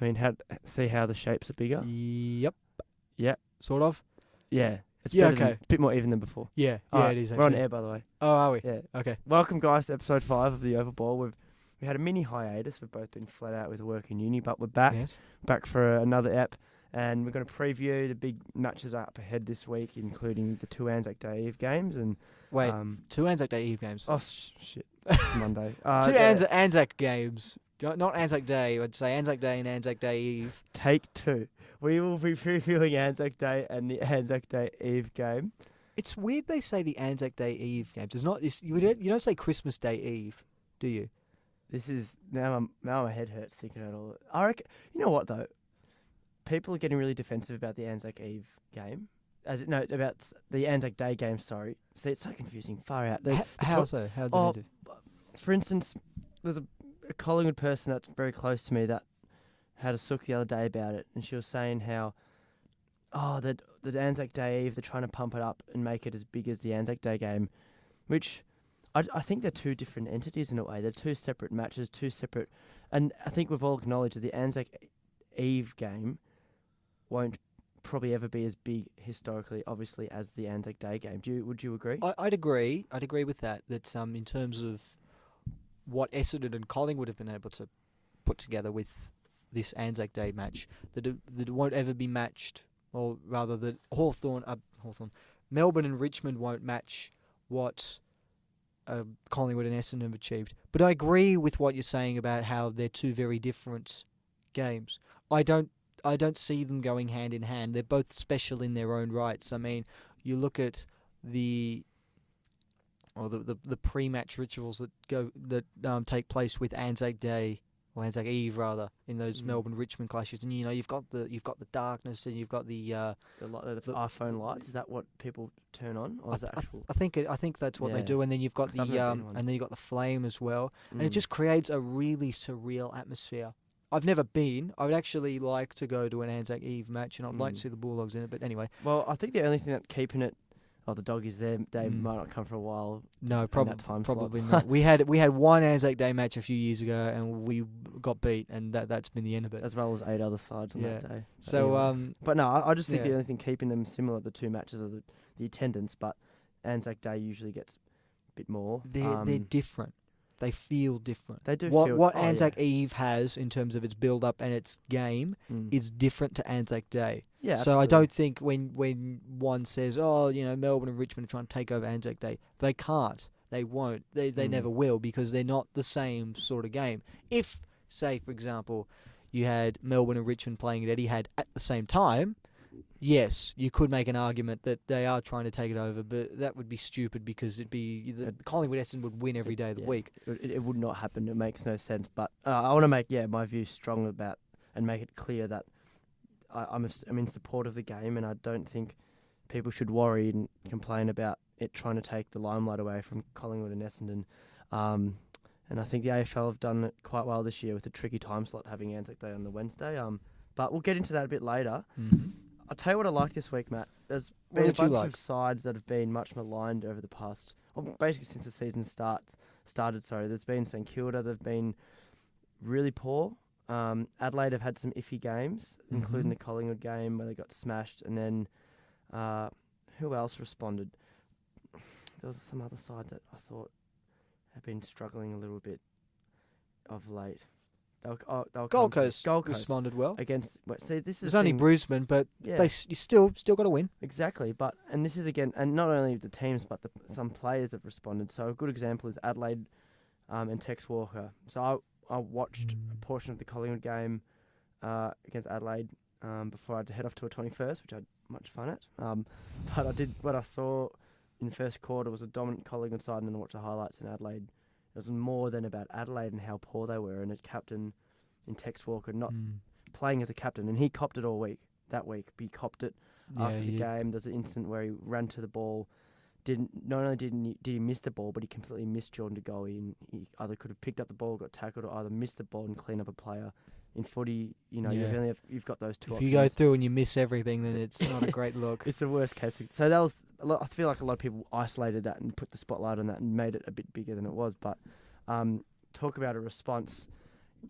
I mean, see how the shapes are bigger? Yep. Yeah. Sort of. Yeah. It's Yeah, better okay. a bit more even than before. Yeah, Alright, it is We're on actually. air, by the way. Oh, are we? Yeah. Okay. Welcome, guys, to episode 5 of the Oval Ball. We had a mini hiatus. We've both been flat out with work in uni, but we're back. Yes. Back for another ep. And we're going to preview the big matches up ahead this week, including the 2 Anzac Day Eve games. And Wait, 2 Anzac Day Eve games. Oh, shit. It's Monday. 2 Anzac games. Not Anzac Day. I'd say Anzac Day and Anzac Day Eve. Take 2. We will be previewing Anzac Day and the Anzac Day Eve game. It's weird they say the Anzac Day Eve games. It's not. You don't say Christmas Day Eve, do you? This is now my head hurts thinking about all. I reckon. You know what though? People are getting really defensive about the Anzac Eve game. About the Anzac Day game. Sorry. See, it's so confusing. Far out. How so? How defensive? For instance, there's a Collingwood person that's very close to me that had a sook the other day about it, and she was saying how, the Anzac Day Eve, they're trying to pump it up and make it as big as the Anzac Day game, which I think they're two different entities in a way. They're two separate matches, and I think we've all acknowledged that the Anzac Eve game won't probably ever be as big historically, obviously, as the Anzac Day game. Would you agree? I'd agree. I'd agree with that. That in terms of what Essendon and Collingwood have been able to put together with this Anzac Day match, that it won't ever be matched, or rather that Melbourne and Richmond won't match what Collingwood and Essendon have achieved. But I agree with what you're saying about how they're two very different games. I don't see them going hand in hand. They're both special in their own rights. I mean, you look at the pre-match rituals that take place with Anzac Day or Anzac Eve rather in those Melbourne Richmond clashes, and you've got the darkness, and you've got the iPhone lights. Is that what people turn on, or is that actual? I think that's what they do, and then you've got the flame as well, and it just creates a really surreal atmosphere. I've never been. I would actually like to go to an Anzac Eve match, and I'd like to see the Bulldogs in it. But anyway. Well, I think the only thing that keeping it, the doggies there, they might not come for a while. No, probably not. We had one Anzac Day match a few years ago, and we got beat, and that's been the end of it. As well as 8 other sides on that day. So, but no, I just think the only thing keeping them similar, the two matches, are the attendance. But Anzac Day usually gets a bit more. They're different. They feel different. They do. What Anzac Eve has in terms of its build-up and its game is different to Anzac Day. Yeah. So absolutely. I don't think when one says, Melbourne and Richmond are trying to take over Anzac Day, they can't. They won't. They never will, because they're not the same sort of game. If, say, for example, you had Melbourne and Richmond playing at Etihad at the same time, yes, you could make an argument that they are trying to take it over, but that would be stupid, because it'd be Collingwood Essendon would win every day of the week. It would not happen. It makes no sense. But I want to make my view strong about and make it clear that I'm in support of the game, and I don't think people should worry and complain about it trying to take the limelight away from Collingwood and Essendon. And I think the AFL have done it quite well this year with the tricky time slot, having Anzac Day on the Wednesday. But we'll get into that a bit later. Mm-hmm. I'll tell you what I like this week, Matt. There's been a bunch of sides that have been much maligned over the past, basically since the season started. There's been St Kilda. They've been really poor. Adelaide have had some iffy games, including the Collingwood game where they got smashed. And then who else responded? There was some other sides that I thought have been struggling a little bit of late. Gold Coast responded well against. This is only Brisbane, but you still got to win. Exactly, and this is again, and not only the teams, but some players have responded. So a good example is Adelaide and Tex Walker. So I watched a portion of the Collingwood game against Adelaide before I had to head off to a 21st, which I had much fun at. But what I saw in the first quarter was a dominant Collingwood side, and then I watched the highlights in Adelaide. It was more than about Adelaide and how poor they were, and a captain in Tex Walker not playing as a captain, and he copped it all week. That week, he copped it after the game. There's an incident where he ran to the ball. Not only did he miss the ball, but he completely missed Jordan De Goey, and he either could have picked up the ball, got tackled, or either missed the ball and cleaned up a player. In footy, you've got those two options. If you go through and you miss everything, then it's not a great look. It's the worst case. So that was I feel like a lot of people isolated that and put the spotlight on that and made it a bit bigger than it was. But talk about a response.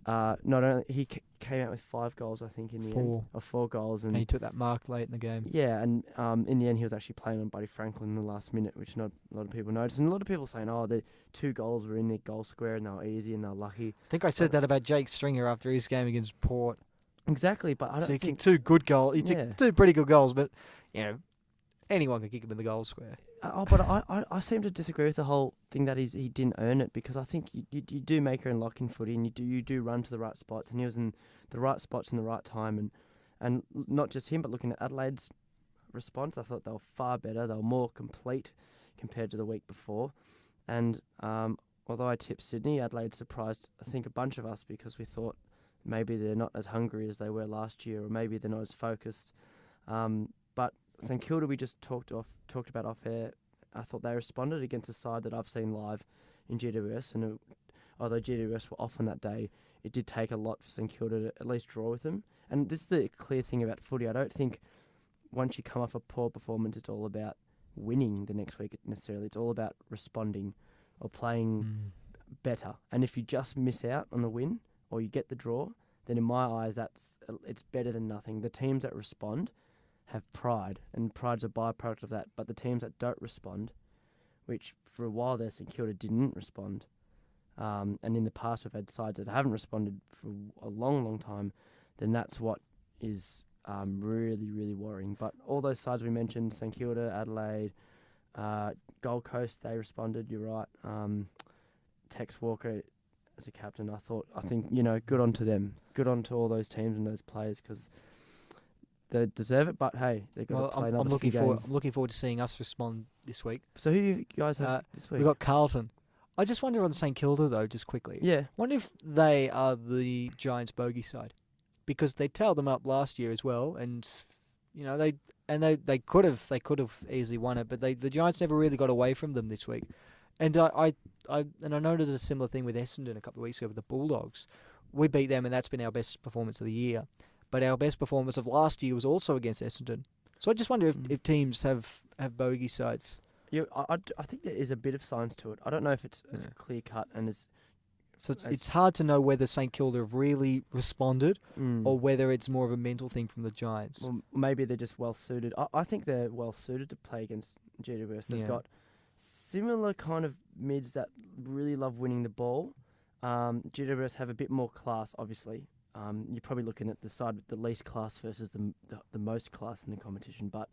not only he came out with 5 goals, I think, in the end, or 4 goals, And he took that mark late in the game. yeah, and in the end he was actually playing on Buddy Franklin in the last minute, which not a lot of people noticed, and a lot of people saying, oh, the 2 goals were in their goal square and they were easy and they were lucky. I think I said that about Jake Stringer after his game against Port. Exactly, but I don't He think kicked 2 good goals. He Yeah. took 2 pretty good goals, but anyone can kick him in the goal square. But I seem to disagree with the whole thing that he didn't earn it, because I think you do make her in lock-in footy, and you do run to the right spots, and he was in the right spots in the right time, and not just him, but looking at Adelaide's response, I thought they were far better. They were more complete compared to the week before, and although I tipped Sydney, Adelaide surprised I think a bunch of us, because we thought maybe they're not as hungry as they were last year, or maybe they're not as focused. But St Kilda, we just talked about off air. I thought they responded against a side that I've seen live in GWS, and although GWS were off on that day, it did take a lot for St Kilda to at least draw with them. And this is the clear thing about footy. I don't think once you come off a poor performance, it's all about winning the next week necessarily. It's all about responding or playing better. And if you just miss out on the win or you get the draw, then in my eyes, it's better than nothing. The teams that respond have pride, and pride's a byproduct of that. But the teams that don't respond, which for a while there St Kilda didn't respond, and in the past we've had sides that haven't responded for a long, long time, then that's what is really, really worrying. But all those sides we mentioned, St Kilda, Adelaide, Gold Coast, they responded, you're right. Tex Walker as a captain, I think, good on to them. Good on to all those teams and those players, because they deserve it, but hey, they've got to play another few games. I'm looking forward to seeing us respond this week. So who you guys have this week? We've got Carlton. I just wonder on St Kilda, though, just quickly. Yeah. Wonder if they are the Giants' bogey side, because they tailed them up last year as well, and they could have easily won it, but the Giants never really got away from them this week. And I noticed a similar thing with Essendon a couple of weeks ago with the Bulldogs. We beat them, and that's been our best performance of the year. But our best performance of last year was also against Essendon. So I just wonder if teams have bogey sides. Yeah, I think there is a bit of science to it. I don't know if it's as clear cut and as. So it's hard to know whether St Kilda have really responded or whether it's more of a mental thing from the Giants. Well, maybe they're just well suited. I think they're well suited to play against GWS. They've got similar kind of mids that really love winning the ball. GWS have a bit more class, obviously. You're probably looking at the side with the least class versus the most class in the competition. But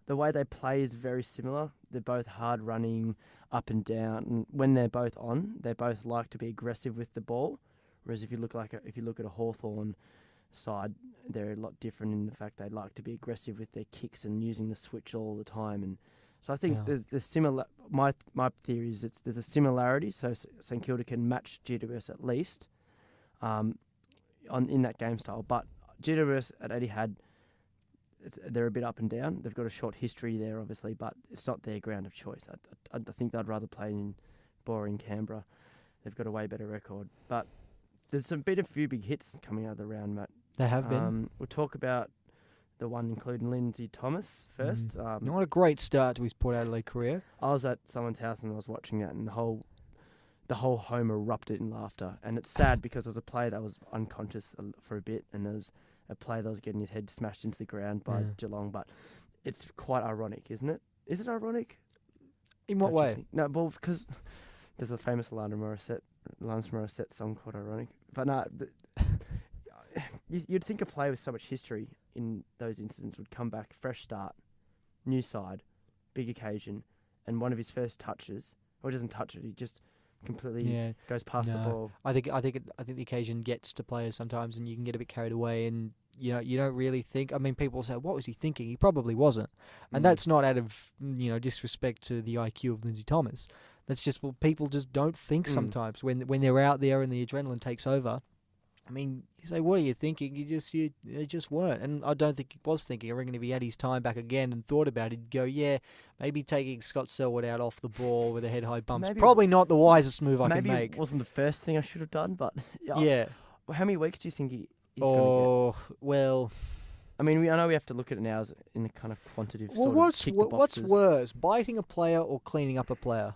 the way they play is very similar. They're both hard running, up and down. And when they're both on, they both like to be aggressive with the ball. Whereas if you look at a Hawthorn side, they're a lot different in the fact they like to be aggressive with their kicks and using the switch all the time. And so I think there's similar. My theory is there's a similarity. So St Kilda can match GWS at least. In that game style, but GWS at Etihad, they're a bit up and down. They've got a short history there, obviously, but it's not their ground of choice. I think they'd rather play in boring Canberra. They've got a way better record, but there's a few big hits coming out of the round, Matt. They have been. We'll talk about the one including Lindsay Thomas first. What a great start to his Port Adelaide career. I was at someone's house and I was watching that, and the whole home erupted in laughter. And it's sad because there's a player that was unconscious for a bit, and there was a player that was getting his head smashed into the ground by Geelong. But it's quite ironic, isn't it? Is it ironic? In what way? No, well, because there's a famous Alanis Morissette song called Ironic. But no, you'd think a player with so much history in those incidents would come back, fresh start, new side, big occasion, and one of his first touches, or he doesn't touch it, he just completely goes past the ball. I think the occasion gets to players sometimes, and you can get a bit carried away, and you don't really think. I mean, people say, "What was he thinking?" He probably wasn't, and that's not out of disrespect to the IQ of Lindsay Thomas. That's just people just don't think sometimes when they're out there and the adrenaline takes over. I mean, you say, "What are you thinking?" You just weren't, and I don't think he was thinking. I reckon if he had his time back again and thought about it, he'd go, "Yeah, maybe taking Scott Selwood out off the ball with a head high bump's probably not the wisest move I can make." Maybe it wasn't the first thing I should have done, but yeah. How many weeks do you think he's going to get? Well, I mean, I know we have to look at it now as in a kind of quantitative what's worse, biting a player or cleaning up a player?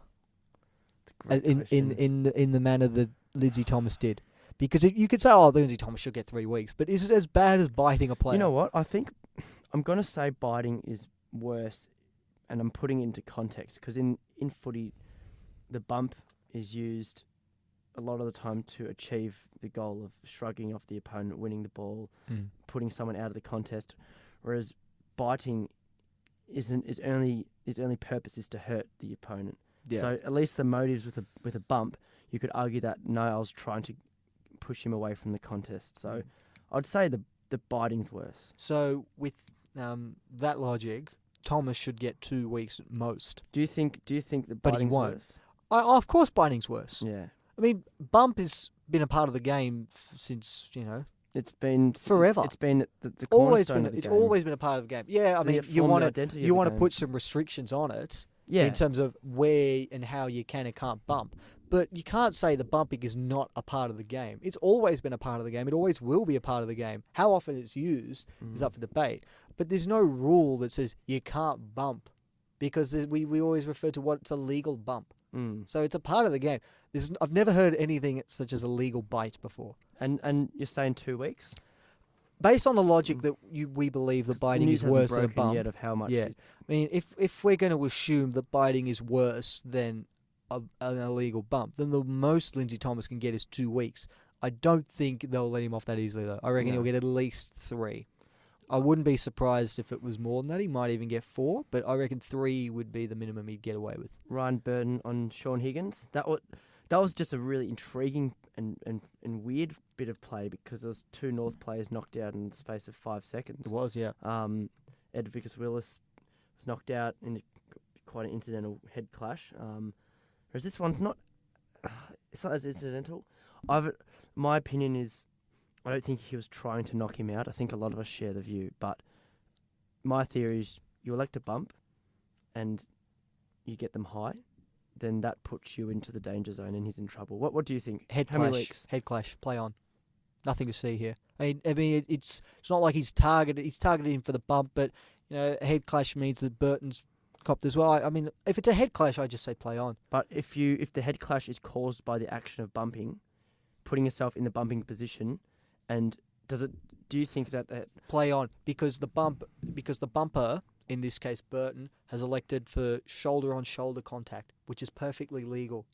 In the manner that Lindsay Thomas did. Because you could say, oh, Lindsay Thomas should get 3 weeks, but is it as bad as biting a player? You know what? I think I'm going to say biting is worse, and I'm putting it into context, because in footy, the bump is used a lot of the time to achieve the goal of shrugging off the opponent, winning the ball, putting someone out of the contest, whereas biting its only purpose is to hurt the opponent. Yeah. So at least the motives with a bump, you could argue that no, I was trying to push him away from the contest. So I'd say the biting's worse. So with that logic, Thomas should get 2 weeks at most. Do you think the But he biting's won't. worse? Of course, biting's worse. Yeah. I mean, bump has been a part of the game since, It's been forever. It's been the always cornerstone been. of the It's game. always been a part of the game. Yeah, I mean, it you formed want the to identity of the game. put some restrictions on it Yeah. in terms of where and how you can and can't bump. But you can't say the bumping is not a part of the game. It's always been a part of the game. It always will be a part of the game. How often it's used is up for debate. But there's no rule that says you can't bump, because we always refer to what's a legal bump. So it's a part of the game. I've never heard anything such as a legal bite before. And you're saying 2 weeks? Based on the logic that we believe the biting is worse than a bump. Yet of how much? Yeah, I mean, if we're going to assume that biting is worse than an illegal bump, then the most Lindsay Thomas can get is 2 weeks. I don't think they'll let him off that easily, though. I reckon he'll get at least 3. I wouldn't be surprised if it was more than that. He might even get 4, but I reckon 3 would be the minimum he'd get away with. Ryan Burton on Sean Higgins. That was just a really intriguing and weird bit of play, because there was 2 North players knocked out in the space of 5 seconds. It was, yeah. Ed Vickers-Willis was knocked out in quite an incidental head clash. Whereas this one's not. It's not as incidental. My opinion is, I don't think he was trying to knock him out. I think a lot of us share the view, but my theory is you elect a bump and you get them high, then that puts you into the danger zone and he's in trouble. What do you think? How many weeks? Head clash. Play on. Nothing to see here. I mean, it's not like he's targeted. He's targeted him for the bump, but a head clash means that Burton's copped as well. I mean, if it's a head clash, I just say play on. But if the head clash is caused by the action of bumping, putting yourself in the bumping position, and do you think that play on, because the bumper, in this case Burton, has elected for shoulder on shoulder contact, which is perfectly legal.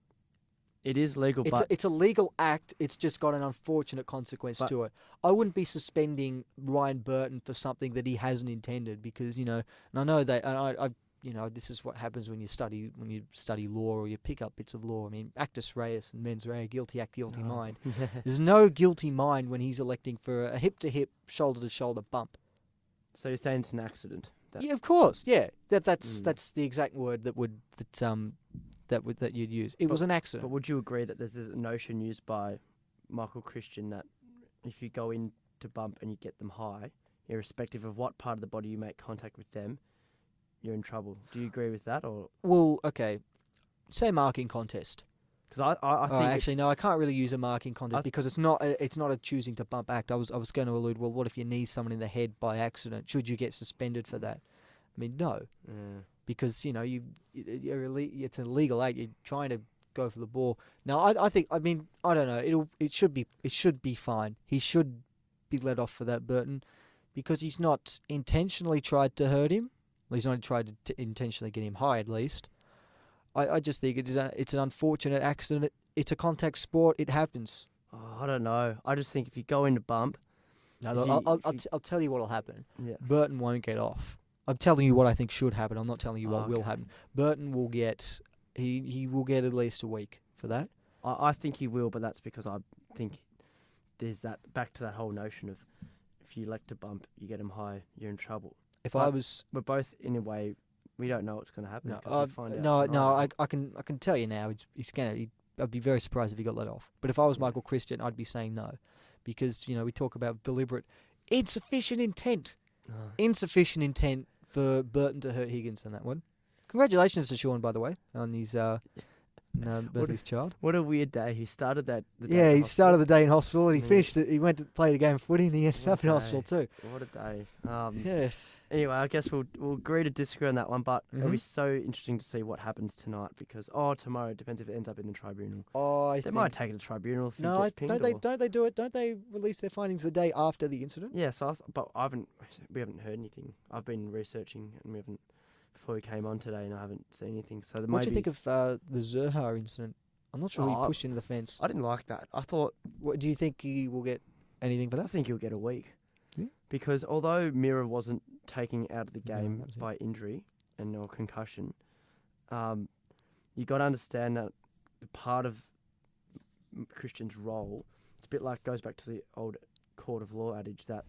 It is legal, but it's a legal act. It's just got an unfortunate consequence to it. I wouldn't be suspending Ryan Burton for something that he hasn't intended, because and I know that this is what happens when you study law, or you pick up bits of law. I mean, actus reus and mens rea, guilty act, guilty mind. There's no guilty mind when he's electing for a hip to hip, shoulder to shoulder bump. So you're saying it's an accident? Yeah, of course. Yeah, that's the exact word that you'd use. It was an accident. But would you agree that there's a notion used by Michael Christian that if you go in to bump and you get them high, irrespective of what part of the body you make contact with them, you're in trouble? Do you agree with that? Or well, okay, say marking contest. Because I think actually no, I can't really use a marking contest because it's not a choosing to bump act. I was going to allude. Well, what if you knee someone in the head by accident? Should you get suspended for that? I mean, no, because it's an illegal act. You're trying to go for the ball. Now, I think. I mean, I don't know. It should be fine. He should be let off for that, Burton, because he's not intentionally tried to hurt him. Well, he's not tried to intentionally get him high, at least. I just think it's an unfortunate accident. It's a contact sport. It happens. Oh, I don't know. I just think if you go in to bump... No, I'll tell you what will happen. Yeah. Burton won't get off. I'm telling you what I think should happen. I'm not telling you what will happen. Burton will get... He will get at least a week for that. I think he will, but that's because I think there's that... Back to that whole notion of if you elect to bump, you get him high, you're in trouble. We're both, in a way... We don't know what's going to happen. I can tell you now. I'd be very surprised if he got let off. But if I was Michael Christian, I'd be saying no, because we talk about deliberate, insufficient intent for Burton to hurt Higgins on that one. Congratulations to Sean, by the way, on his birth of his child. What a weird day. He started that. The day Yeah, at he the started the day in hospital and he Yeah. finished it. He went to play the game of footy and he ended What up a in hospital day. too. What a day. Yes. Anyway, I guess we'll agree to disagree on that one, but it'll be Mhm. so interesting to see what happens tonight because tomorrow it depends if it ends up in the tribunal. Oh, They might take it to tribunal if he No, gets pinged. don't they do it? Don't they release their findings the day after the incident? Yeah, so we haven't heard anything. I've been researching and we haven't before we came on today, and I haven't seen anything. So there What may do you be- think of the Zerha incident? I'm not sure who Oh, he pushed into the fence. I didn't like that. I thought What do you think he will get anything for I that? think he'll get a week. Yeah? Because although Mira wasn't taken out of the No, game that was it. by injury or concussion, you got to understand that the part of Christian's role, it's a bit like goes back to the old court of law adage that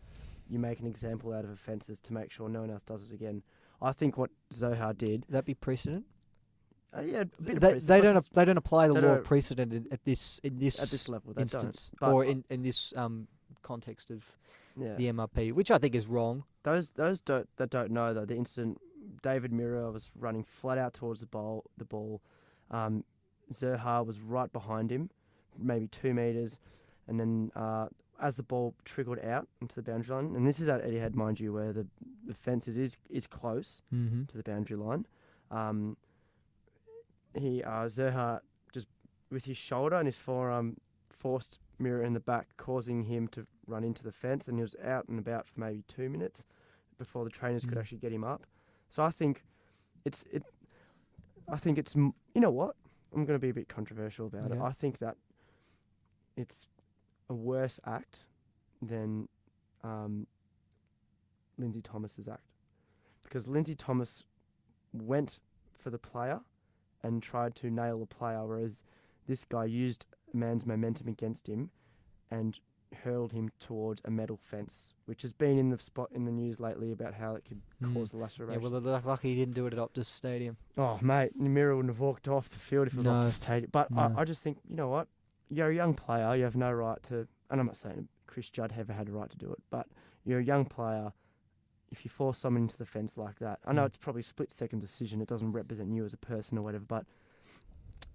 you make an example out of offences to make sure no one else does it again. I think what Zohar did, Would that be precedent? yeah, a bit of They, precedent, they but don't just they don't apply the they law don't- of precedent at this at this level. They instance don't. But or in this context of yeah, the MRP, which I think is wrong. Those that don't know though, the incident, David Mira was running flat out towards the ball. Zerha was right behind him, maybe 2 meters, and then as the ball trickled out into the boundary line, and this is at Etihad, mind you, where the fence is close Mm-hmm. to the boundary line. Zerha just with his shoulder and his forearm forced Mira in the back, causing him to run into the fence, and he was out and about for maybe 2 minutes before the trainers could actually get him up. So I think it's you know what? I'm going to be a bit controversial about it. Yeah. I think that it's a worse act than Lindsay Thomas's act, because Lindsay Thomas went for the player and tried to nail the player, whereas this guy used a man's momentum against him and hurled him towards a metal fence, which has been in the news lately about how it could cause Yeah, laceration. well, they're lucky he didn't do it at Optus Stadium. Oh, mate, Mira wouldn't have walked off the field if it was off No. the stadium. But No. I just think, you know what? You're a young player. You have no right to... And I'm not saying Chris Judd ever had a right to do it, but you're a young player. If you force someone into the fence like that, I know it's probably a split-second decision. It doesn't represent you as a person or whatever, but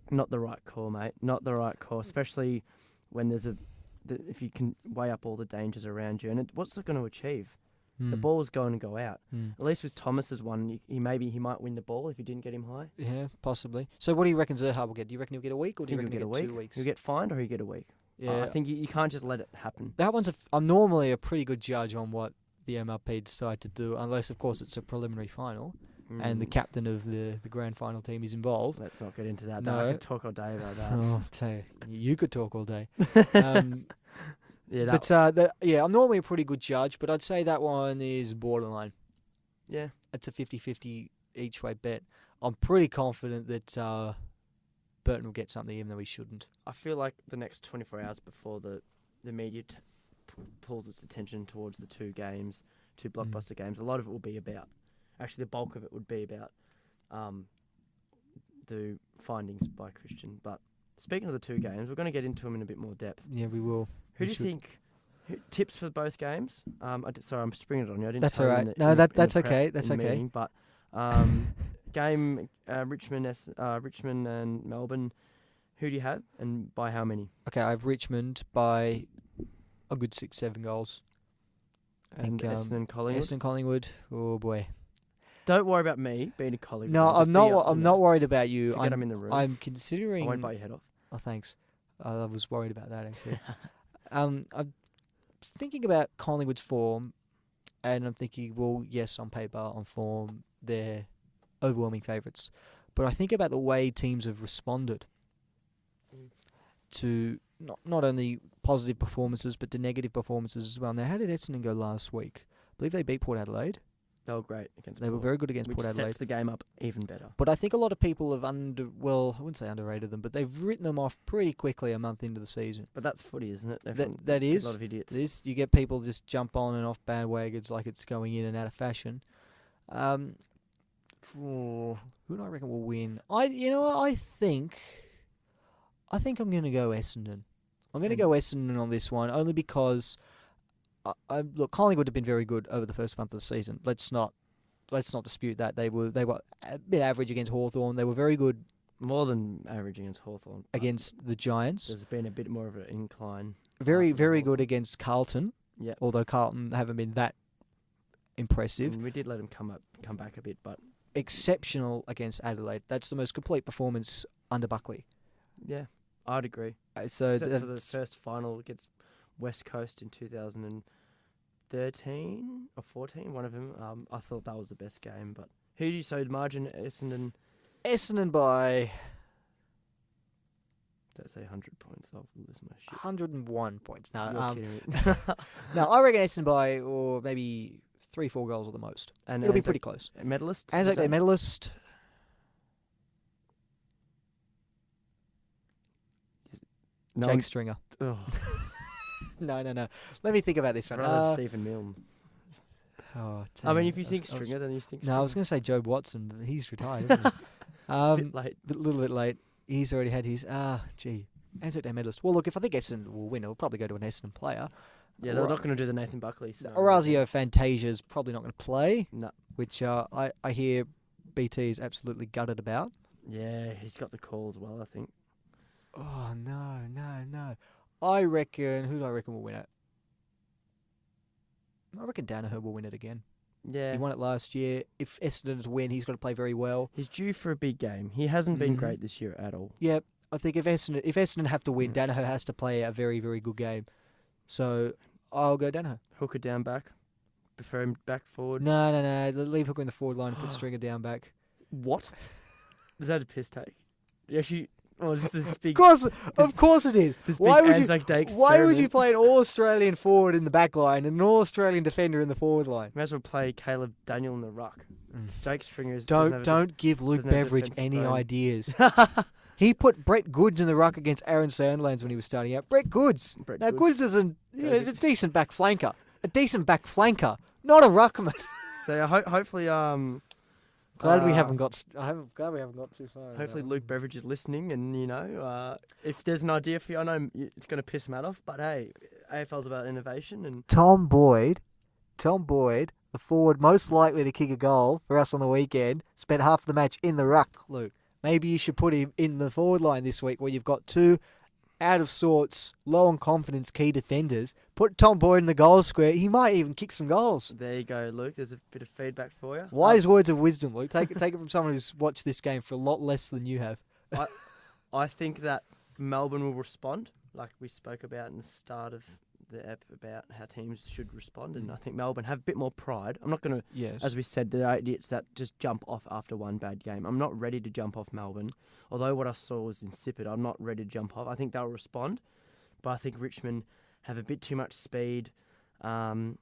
not the right call, mate. Not the right call, especially when there's if you can weigh up all the dangers around you. And what's it going to achieve? The ball's going to go out. At least with Thomas's one, he might win the ball if you didn't get him high. Yeah, possibly. So what do you reckon Zerha will get? Do you reckon he'll get a week or do you reckon he'll he'll get a get week. 2 weeks? He'll get fined or he'll get a week. Yeah, I think you can't just let it happen. that one's I'm normally a pretty good judge on what the MRP decide to do, unless of course it's a preliminary final and the captain of the grand final team is involved. Let's not get into that. No. I could talk all day about that. Oh, tell you could talk all day. Yeah, But I'm normally a pretty good judge, but I'd say that one is borderline. yeah. It's a 50-50 each way bet. I'm pretty confident that Burton will get something, even though he shouldn't. I feel like the next 24 hours before the media pulls its attention towards the two blockbuster games, a lot of it will be about, actually the bulk of it would be about the findings by Christian. But speaking of the two games, we're going to get into them in a bit more depth. Yeah, we will. Who We do you should. think tips for both games? Sorry, I'm springing it on you. I didn't That's tell you all in right. the- No, in the- in the that's prep okay. That's in the okay. meeting, but game Richmond and Melbourne. Who do you have and by how many? Okay, I have Richmond by a good 6-7 goals. I And think Essendon and Collingwood. Essendon Collingwood. Oh boy. Don't worry about me being a Collingwood. No, fan. Just I'm not. be up, I'm you not know. worried about you. Forget I'm in the room. I'm I considering. won't bite your head off. Oh, thanks. I was worried about that actually. I'm thinking about Collingwood's form, and I'm thinking, well, yes, on paper, on form, they're overwhelming favourites. But I think about the way teams have responded to not only positive performances, but to negative performances as well. Now, how did Essendon go last week? I believe they beat Port Adelaide. They were great against. They were Port, very good against which Port Adelaide. sets the game up even better. But I think a lot of people have I wouldn't say underrated them, but they've written them off pretty quickly a month into the season. But that's footy, isn't it? That is. A lot of idiots. You get people just jump on and off bandwagons like it's going in and out of fashion. Who do I reckon will win? I think I'm going to go Essendon. I'm going to go Essendon on this one only because look, Collingwood have been very good over the first month of the season. Let's not dispute that. They were a bit average against Hawthorn. They were very good More than average against Hawthorn. against the Giants. There's been a bit more of an incline. Very, after very Hawthorn. good against Carlton. Yeah. Although Carlton haven't been that impressive. And we did let him come back a bit, but Exceptional against Adelaide. That's the most complete performance under Buckley. yeah, I'd agree. So Except for the that's first final against West Coast in 2013 or 14, one of them. I thought that was the best game. But who do you say margin Essendon? Essendon by Don't say 100 points. I'll lose my shit. 101 points. You're No, kidding me. no, I reckon Essendon by or maybe 3-4 goals at the most. And It'll be Anzac pretty close. medalist. Anzac Day medalist. No Jake one- Stringer. Oh, No. Let me think about this one. rather Stephen Milne. Oh, I mean, damn. if you think Stringer, then you think. No, I was Stringer. going to say Jobe Watson, but he's retired, isn't he? It's a bit late. A little bit late. He's already had his. Anzac Day medalist. Well, look, if I think Essendon will win, it'll probably go to an Essendon player. Yeah, they're not going to do the Nathan Buckley. Orazio Fantasia's probably not going to play, No. which I hear BT is absolutely gutted about. Yeah, he's got the call as well, I think. Oh, no. I reckon, who do I reckon will win it? I reckon Danaher will win it again. Yeah. He won it last year. If Essendon to win, he's got to play very well. He's due for a big game. He hasn't been Mhm. great this year at all. Yep. I think if Essendon have to win, Mm. Danaher has to play a very, very good game. So I'll go Danaher. Hooker down back. Prefer him back forward. No. Leave Hooker in the forward line and put Stringer down back. What? Is that a piss take? You actually... Oh, is this big... Of course it is. This Why big would Anzac Day Why would you experiment? play an All-Australian forward in the back line and an All-Australian defender in the forward line? May as well play Caleb Daniel in the ruck. Jake Stringer Don't give Luke doesn't have Beveridge defensive any brain. idees. He put Brett Goods in the ruck against Aaron Sandlands when he was starting out. Brett Goods. Brett Now Goods. Goods isn't. Go He's a get- decent back flanker. Not a ruckman. So hopefully, Glad we Uh, haven't got. Glad we haven't got too far. hopefully Luke Beveridge is listening, and if there's an idea for you, I know it's going to piss Matt off, but hey, AFL's about innovation, and Tom Boyd, the forward most likely to kick a goal for us on the weekend, spent half the match in the ruck, Luke. Maybe you should put him in the forward line this week where you've got two out of sorts, low on confidence key defenders. Put Tom Boyd in the goal square. He might even kick some goals. there you go, Luke. There's a bit of feedback for you. Wise words of wisdom, Luke. Take it from someone who's watched this game for a lot less than you have. I think that Melbourne will respond, like we spoke about in the start of the app about how teams should respond, and I think Melbourne have a bit more pride. I'm not going to, Yes. as we said, they're idiots that just jump off after one bad game. I'm not ready to jump off Melbourne, although what I saw was insipid. I'm not ready to jump off. I think they'll respond, but I think Richmond have a bit too much speed around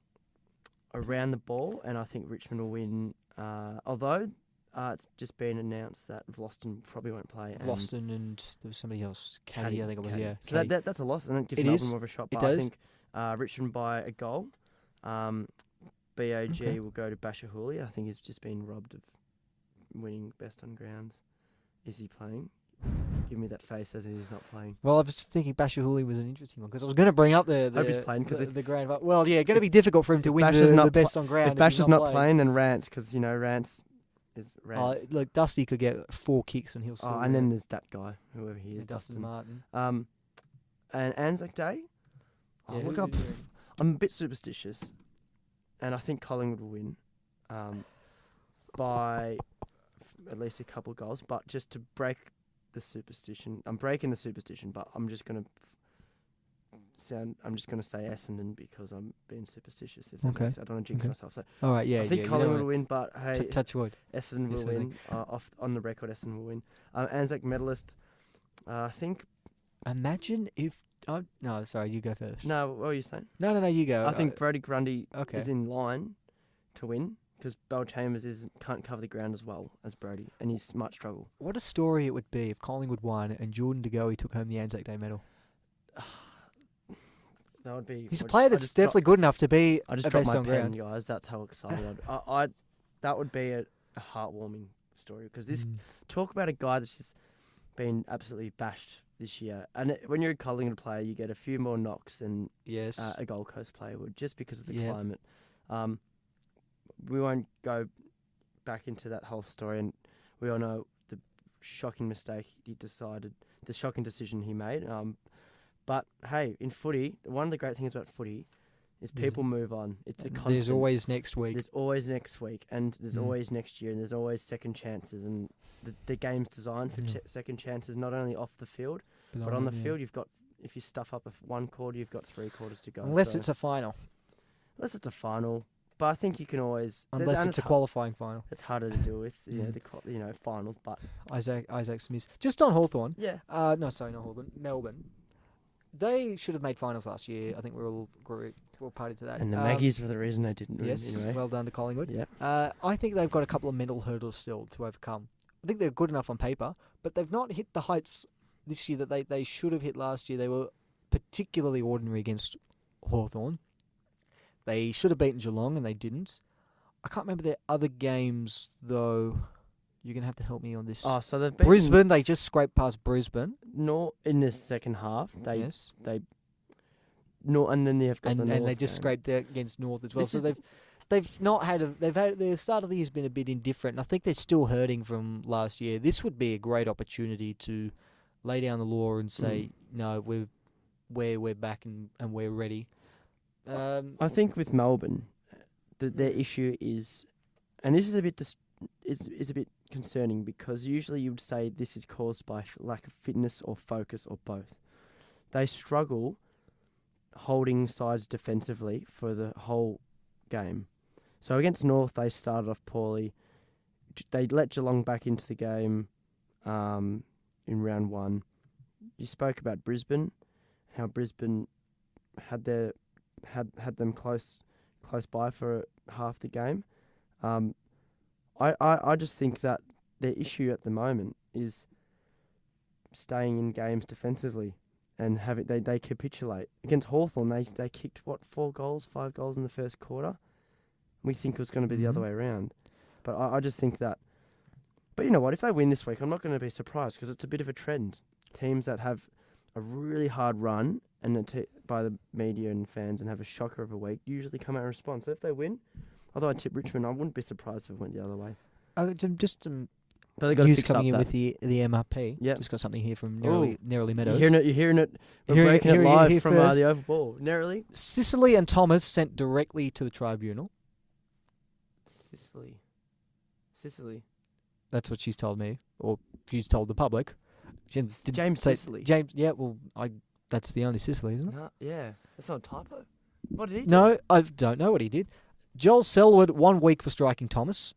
the ball, and I think Richmond will win. Although it's just been announced that Vlosten probably won't play. and Vlosten and there was somebody else. Caddy, I think it was. Caddy. Yeah. So Caddy. that's a loss, and it gives It Melbourne is. more of a shot. It But I does. think Richmond by a goal. BOG Okay. will go to Bashahuli. I think he's just been robbed of winning best on grounds. Is he playing? Give me that face as he's not playing. Well, I was just thinking Bashahuli was an interesting one because I was going to bring up the Hope he's playing, 'cause if- the ground. Well, yeah, going to be difficult for him to win Bash is the not best on ground. If Bash he's is not playing. playing, then Rance, because Rance is Rance. Look, Dusty could get 4 kicks and he'll still And win then it. there's that guy, whoever he Yeah, is, Dustin Martin. And Anzac Day. Yeah, Look who up. do you- I'm a bit superstitious, and I think Collingwood will win by at least a couple of goals. But just to break the superstition, I'm breaking the superstition. But I'm just gonna say Essendon because I'm being superstitious. If that Okay. makes sense. I don't want to jinx Okay. myself. So All right, yeah, I think yeah. Collingwood will win, but hey, touch wood. Essendon Yes, will I win. On the record, Essendon will win. Anzac medalist. I think. Imagine if. Oh, no, sorry, you go first. No, what are you saying? No, you go. I think Brody Grundy Okay. is in line to win because Bell Chambers can't cover the ground as well as Brody, and he's might struggle. What a story it would be if Collingwood won and Jordan De Goey took home the Anzac Day medal. That would be. He's a player that's definitely good enough to be I just a dropped best my on pen, ground. guys. That's how excited I. That would be a heartwarming story because this talk about a guy that's just been absolutely bashed this year. And when you're a Collingwood player, you get a few more knocks than Yes. a Gold Coast player would, just because of the Yeah. climate. We won't go back into that whole story, and we all know the shocking mistake the shocking decision he made. But hey, in footy, one of the great things about footy is people move on. It's a constant. There's always next week. There's always next week, and there's always next year, and there's always second chances. And the game's designed for second chances, not only off the field, but on the field. You've got, if you stuff up one quarter, you've got 3 quarters to go. Unless it's a final. Unless it's a final. But I think you can always... Unless it's a qualifying final. It's harder to deal with, the finals, but... Isaac Smith. Just on Hawthorn. Yeah. No, sorry, not Hawthorn. Melbourne. They should have made finals last year. I think we're all party to that. And the Maggies were the reason they didn't win. Yes, anyway. Well done to Collingwood. Yeah. I think they've got a couple of mental hurdles still to overcome. I think they're good enough on paper, but they've not hit the heights this year that they should have hit last year. They were particularly ordinary against Hawthorn. They should have beaten Geelong, and they didn't. I can't remember their other games, though. You're going to have to help me on this. Oh, so they've beaten Brisbane, they just scraped past Brisbane. In the second half. And then they've got the North And they just scraped there against North as well. So they've not had their start of the year's been a bit indifferent, and I think they're still hurting from last year. This would be a great opportunity to lay down the law and say, no, we're back and we're ready. I think with Melbourne, their issue is, and this is a bit is a bit concerning, because usually you would say this is caused by lack of fitness or focus or both. They struggle holding sides defensively for the whole game. So against North, they started off poorly. They let Geelong back into the game in round 1. You spoke about Brisbane, how Brisbane had them close by for half the game. I just think that their issue at the moment is staying in games defensively and they capitulate. Against Hawthorn, they kicked 5 goals in the first quarter. We think it was going to be the other way around. But I just think that... But you know what? If they win this week, I'm not going to be surprised, because it's a bit of a trend. Teams that have a really hard run and by the media and fans and have a shocker of a week usually come out in response. So if they win, although I tip Richmond, I wouldn't be surprised if it went the other way. But they got news coming in with the MRP. Yeah, just got something here from Nerily Meadows. You're hearing it. We're breaking it live from the Oval Ball. Nerily. Sicily and Thomas sent directly to the tribunal. Sicily. That's what she's told me, or she's told the public. James Sicily. James. Yeah. Well, that's the only Sicily, isn't it? No, yeah. That's not a typo. What did he do? No, I don't know what he did. Joel Selwood, 1 week for striking Thomas.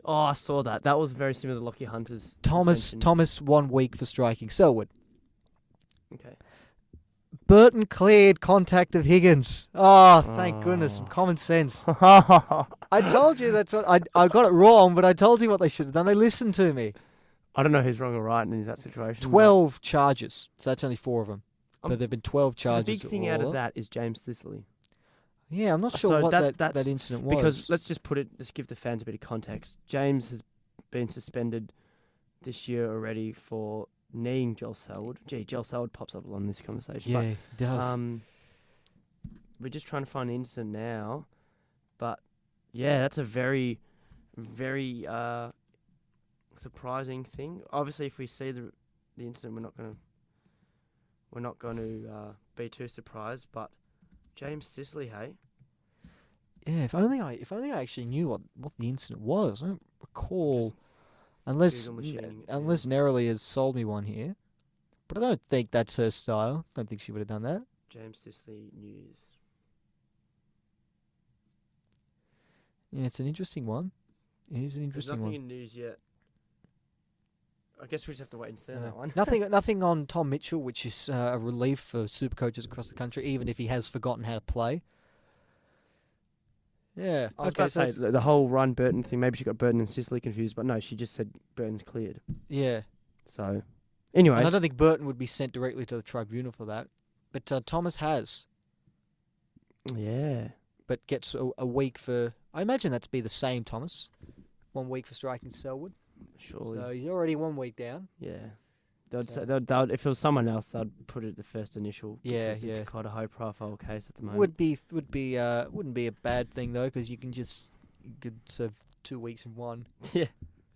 I saw that. That was very similar to Lockie Hunter's Thomas 1 week for striking Selwood. Okay. Burton cleared contact of Higgins. Oh, thank goodness. Some common sense. I told you that's what... I got it wrong, but I told you what they should have done. They listened to me. I don't know who's wrong or right in that situation. 12 charges. So that's only 4 of them. But there have been 12 charges. So the big thing out of that is James Sicily. Yeah, I'm not sure what that incident was. Because let's give the fans a bit of context. James has been suspended this year already for kneeing Joel Selwood. Gee, Joel Selwood pops up a lot in this conversation. Yeah, he does. We're just trying to find the incident now. But, yeah, that's a very, very surprising thing. Obviously, if we see the incident, we're not going to be too surprised, but James Sicily, hey? Yeah, if only I actually knew what the incident was. I don't recall, unless Nerily has sold me one here. But I don't think that's her style. I don't think she would have done that. James Sicily news. Yeah, it's an interesting one. It is an interesting one. There's nothing in news yet. I guess we just have to wait and see on that one. Nothing on Tom Mitchell, which is a relief for super coaches across the country, even if he has forgotten how to play. Yeah. I was about to say the whole Ryan Burton thing. Maybe she got Burton and Sicily confused, but no, she just said Burton's cleared. Yeah. So, anyway. And I don't think Burton would be sent directly to the tribunal for that, but Thomas has. Yeah. But gets a week for... I imagine that's be the same, Thomas. 1 week for striking Selwood. Surely. So he's already 1 week down. Yeah. They'd, if it was someone else, they'd put it the first initial. Yeah, It's quite a high-profile case at the moment. Wouldn't be a bad thing though, because you could serve 2 weeks in one. Yeah.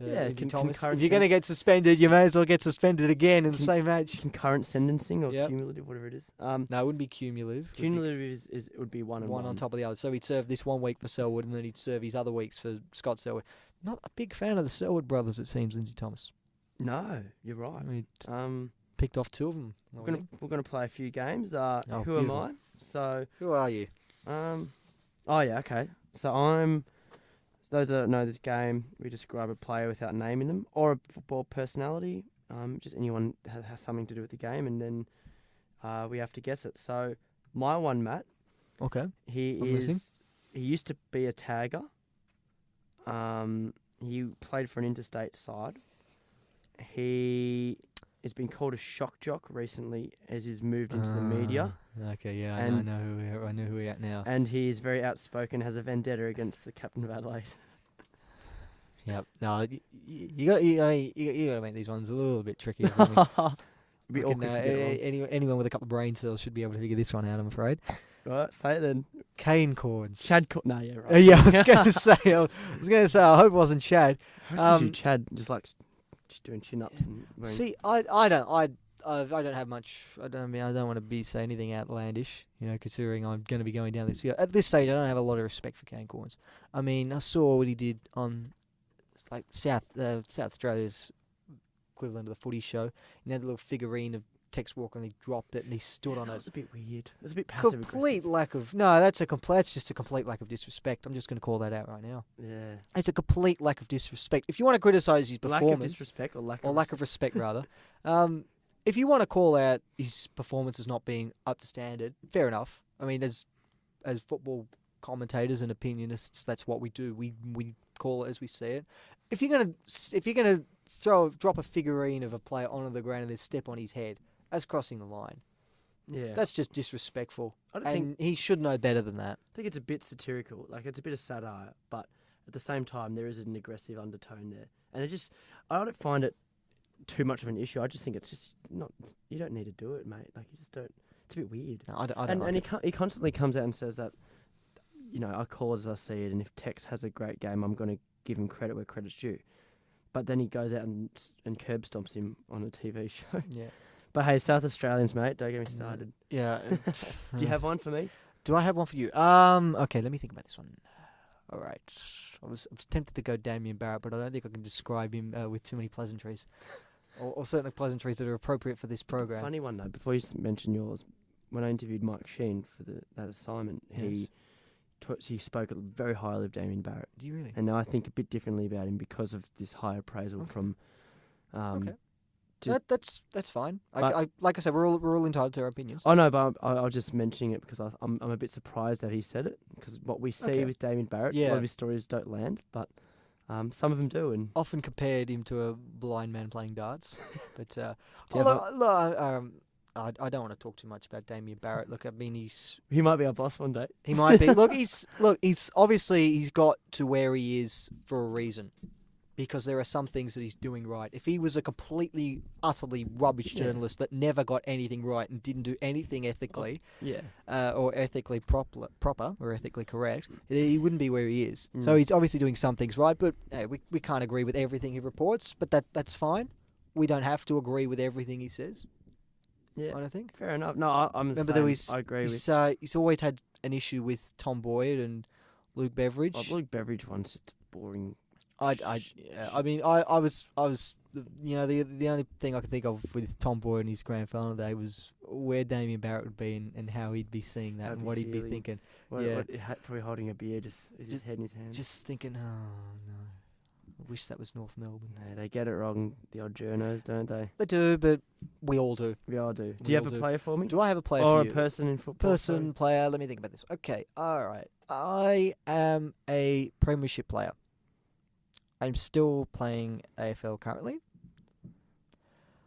Yeah, Lindsay Thomas. concurrent If you're going to get suspended, you may as well get suspended again in the same match. concurrent sentencing or Yep. cumulative, whatever it is. No, it wouldn't be cumulative. It would be Cumulative is it would be one and one on top of the other. So he'd serve this 1 week for Selwood, and then he'd serve his other weeks for Scott Selwood. Not a big fan of the Selwood brothers, it seems, Lindsay Thomas. No, you're I right. mean, picked off 2 of them. We're gonna play a few games. Who am beautiful. I? So Who are you? oh yeah, okay. So I'm. Those that don't know this game, we describe a player without naming them, or a football personality. Just anyone has something to do with the game, and then we have to guess it. So my one, Matt. Okay. I'm listening. He used to be a tagger. He played for an interstate side. He has been called a shock jock recently as he's moved into the media. Okay, yeah, And- I know who we're at now. And he is very outspoken, has a vendetta against the captain of Adelaide. Yep. No, you got to make these ones a little bit trickier for me. Be Reckon, awkward if you get it wrong. anyone with a couple of brain cells should be able to figure this one out, I'm afraid. Right, say it then. Cane cords. Chad. No, yeah, right. Yeah, I was going to say. I hope it wasn't Chad. How could you, Chad, just doing chin ups and wearing... See, I don't have much. I don't want to say anything outlandish. Considering I'm going to be going down this field at this stage, I don't have a lot of respect for Kane Corns. I mean, I saw what he did on South Australia's equivalent of the Footy Show. He had a little figurine of Tex Walker, and he dropped it, and he stood on it. That was a bit weird. It was a bit passive Complete lack of that's just a complete lack of disrespect. I'm just going to call that out right now. Yeah. It's a complete lack of disrespect. If you want to criticise his performance, Lack of disrespect or lack of respect rather. If you want to call out his performance as not being up to standard, fair enough. I mean, as football commentators and opinionists, that's what we do. We call it as we see it. If you're gonna drop a figurine of a player onto the ground and then step on his head, that's crossing the line. Yeah. That's just disrespectful. think he should know better than that. I think it's a bit satirical. Like, it's a bit of satire, but at the same time, there is an aggressive undertone there. And I don't find it too much of an issue. I just think it's just not. You don't need to do it, mate. Like, you just don't. It's a bit weird. No, I don't like it. He constantly comes out and says that, I call it as I see it, and if Tex has a great game, I'm going to give him credit where credit's due. But then he goes out and curb stomps him on a TV show. Yeah. But hey, South Australians, mate, don't get me started. Yeah. Do you have one for me? Do I have one for you? Okay, let me think about this one. All right. I was tempted to go Damien Barrett, but I don't think I can describe him with too many pleasantries. Or certainly pleasantries that are appropriate for this program. Funny one, though, before you mention yours, when I interviewed Mike Sheen for that assignment, Yes. he spoke very highly of Damien Barrett. Do you really? And now I think a bit differently about him because of this high appraisal from... Okay. to- That's fine. But- Like I said, we're all entitled to our opinions. Oh, no, but I was just mentioning it because I'm a bit surprised that he said it, because what we see Okay. with Damien Barrett, a Yeah. lot of his stories don't land, but some of them do. And Often compared him to a blind man playing darts, but Do you have I don't want to talk too much about Damien Barrett. Look, I mean, he might be our boss one day. he might be. He's obviously he's got to where he is for a reason, because there are some things that he's doing right. If he was a completely, utterly rubbish Yeah. journalist that never got anything right and didn't do anything ethically, Yeah. or ethically proper or ethically correct, he wouldn't be where he is. So Mm. he's obviously doing some things right, but hey, we can't agree with everything he reports, but that's fine. We don't have to agree with everything he says, Yeah. I don't think. Fair enough. No, I'm the Remember, there same. was I agree with... he's always had an issue with Tom Boyd and Luke Beveridge. Well, Luke Beveridge one's just boring. I was the only thing I could think of with Tom Boyd and his grand final day was where Damien Barrett would be and how he'd be seeing that How and he'd what be he'd be feeling. thinking. Probably holding a beer, just with his head in his hand. Just thinking, oh no, I wish that was North Melbourne. No, they get it wrong, the odd journos, don't they? They do, but we all do. We all do. Do We you have all a do. player for me? Do I have a player Or for a you? person in football? Person, player. Let me think about this. Okay, all right. I am a premiership player. I'm still playing AFL currently.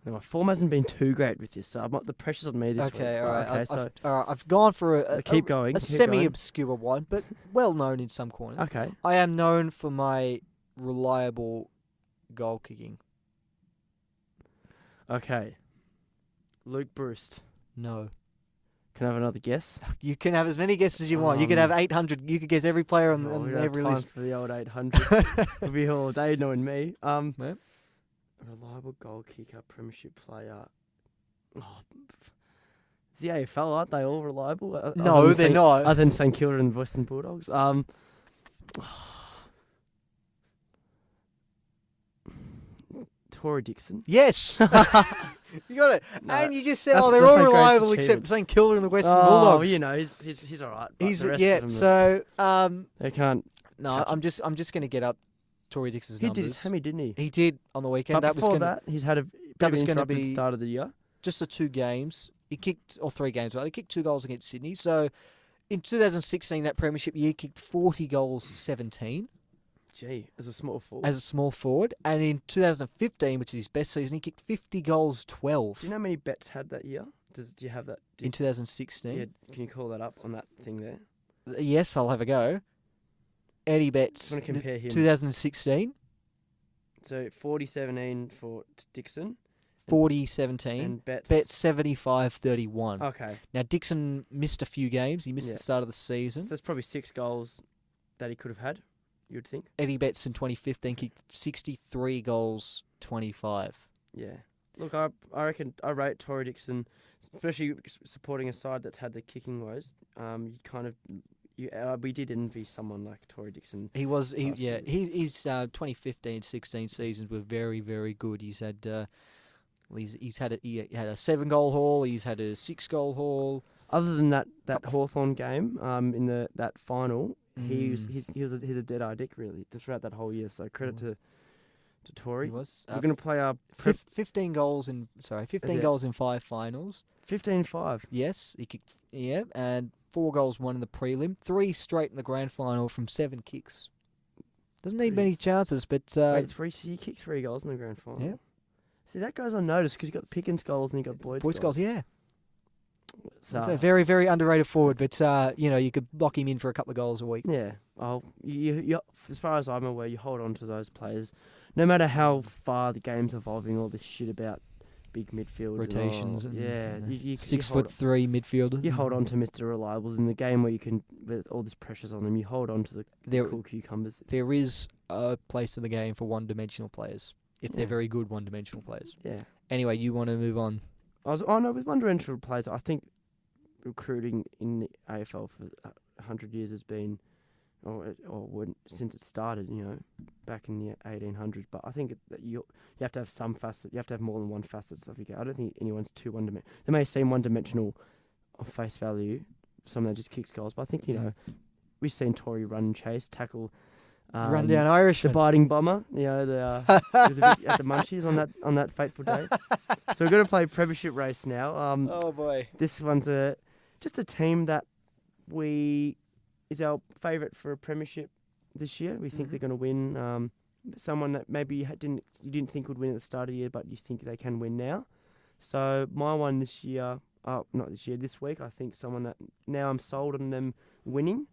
No, my form hasn't been too great with this, so the pressure's on me this week. Okay, all right. Okay, I've gone for a keep going. a keep going. semi-obscure one, but well known in some corners. Okay. I am known for my reliable goal kicking. Okay. Luke Bruce. No. Can I have another guess? You can have as many guesses as you want. You could have 800. You could guess every player on we don't every have time list. for the old 800. It'll be all day knowing me. Yeah. Reliable goal kicker, premiership player. Oh, it's the AFL, aren't they all reliable? No, they're not. Other than St Kilda and the Western Bulldogs. Tory Dixon. Yes. You got it. No, And you just said, that's- they're that's all my greatest reliable achievement. except St Kilda and the Western Oh, Bulldogs. you know, he's all right. But He's the rest yeah. of them So they can't. no, catch I'm just going to get up Tory Dixon's He numbers. did his hammy, didn't he? He did on the weekend. But That was before gonna, that, he's had a that bit was of gonna interrupted be- start of the year. just the 2 games. He kicked, or 3 games, right? He kicked 2 goals against Sydney. So in 2016, that premiership year, he kicked 40 goals, 17 Gee, as a small forward. as a small forward. And in 2015, which is his best season, he kicked 50 goals, 12 Do you know how many bets had that year? Do you have that? in 2016. Yeah, can you call that up on that thing there? Yes, I'll have a go. Eddie Betts, I'm going to compare him. 2016, So 40-17 for Dixon 40-17. and Betts. Bet 75-31. Okay, Now, Dixon missed a few games. He missed Yeah. the start of the so season. there's probably 6 goals that he could have had. You would think. Eddie Betts in 2015 kicked 63 goals, 25. Yeah. Look, I reckon I rate Tory Dixon, especially supporting a side that's had the kicking woes. We did envy someone like Tory Dixon. He was, Last year. his 2015-16 seasons were very, very good. He's had, he had a 7-goal haul. He's had a 6-goal haul. Other than that Hawthorn game, in that final, he's a dead-eye dick really throughout that whole year. So credit to Tory. He was. We're going to play our 15 goals in 5 finals. 15-5. Yes, he kicked. Yeah, and 4 goals, 1 in the prelim, 3 straight in the grand final from 7 kicks. Doesn't need many chances, but Wait, so you kicked 3 goals in the grand final. Yeah. See, that goes unnoticed because you got Pickens goals and you got Boyd's goals. Yeah, So, it's a very, very underrated forward. But you could lock him in for a couple of goals a week. Yeah. You, as far as I'm aware, you hold on to those players, no matter how far the game's evolving. All this shit about big midfield Rotations and you 6'3" midfielder. You hold on to Mr. Reliables in the game where you can, with all this pressures on them, you hold on to the cool cucumbers. There is a place in the game for one-dimensional players if they're Yeah. very good one-dimensional players. Yeah. Anyway, you want to move on? With one-dimensional players, I think recruiting in the AFL for 100 years has been, since it started, back in the 1800s. But I think that you have to have some facet. You have to have more than one facet of your game. I don't think anyone's too one-dimensional. They may seem one-dimensional on face value. Someone that just kicks goals, but I think we've seen Tory run and chase, tackle. Run down Irishman. The biting bomber, he was a bit at the munchies on that fateful day. So we're going to play premiership race now. Oh boy! This one's just a team that is our favourite for a premiership this year. We think they're going to win. Someone that maybe you didn't think would win at the start of the year, but you think they can win now. So my one this year, this week, I think someone that now I'm sold on them winning.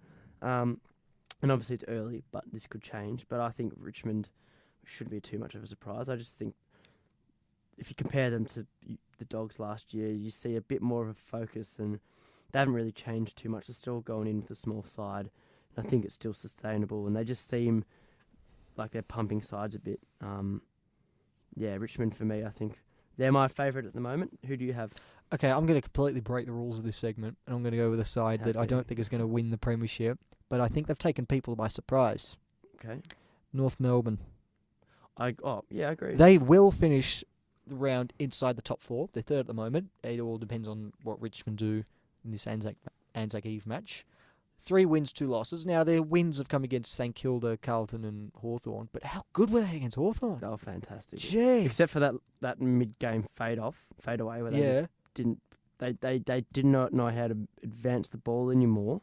And obviously it's early, but this could change. But I think Richmond shouldn't be too much of a surprise. I just think if you compare them to the Dogs last year, you see a bit more of a focus, and they haven't really changed too much. They're still going in with a small side, and I think it's still sustainable, and they just seem like they're pumping sides a bit. Richmond for me, I think they're my favourite at the moment. Who do you have? Okay, I'm going to completely break the rules of this segment, and I'm going to go with a side that I don't think is going to win the premiership, but I think they've taken people by surprise. Okay. North Melbourne. I agree. They will finish the round inside the top 4. They're 3rd at the moment. It all depends on what Richmond do in this Anzac Eve match. 3 wins, 2 losses. Now, their wins have come against St Kilda, Carlton and Hawthorn, but how good were they against Hawthorn? They were fantastic. Gee. Except for that mid-game fade away where they just didn't. They did not know how to advance the ball anymore.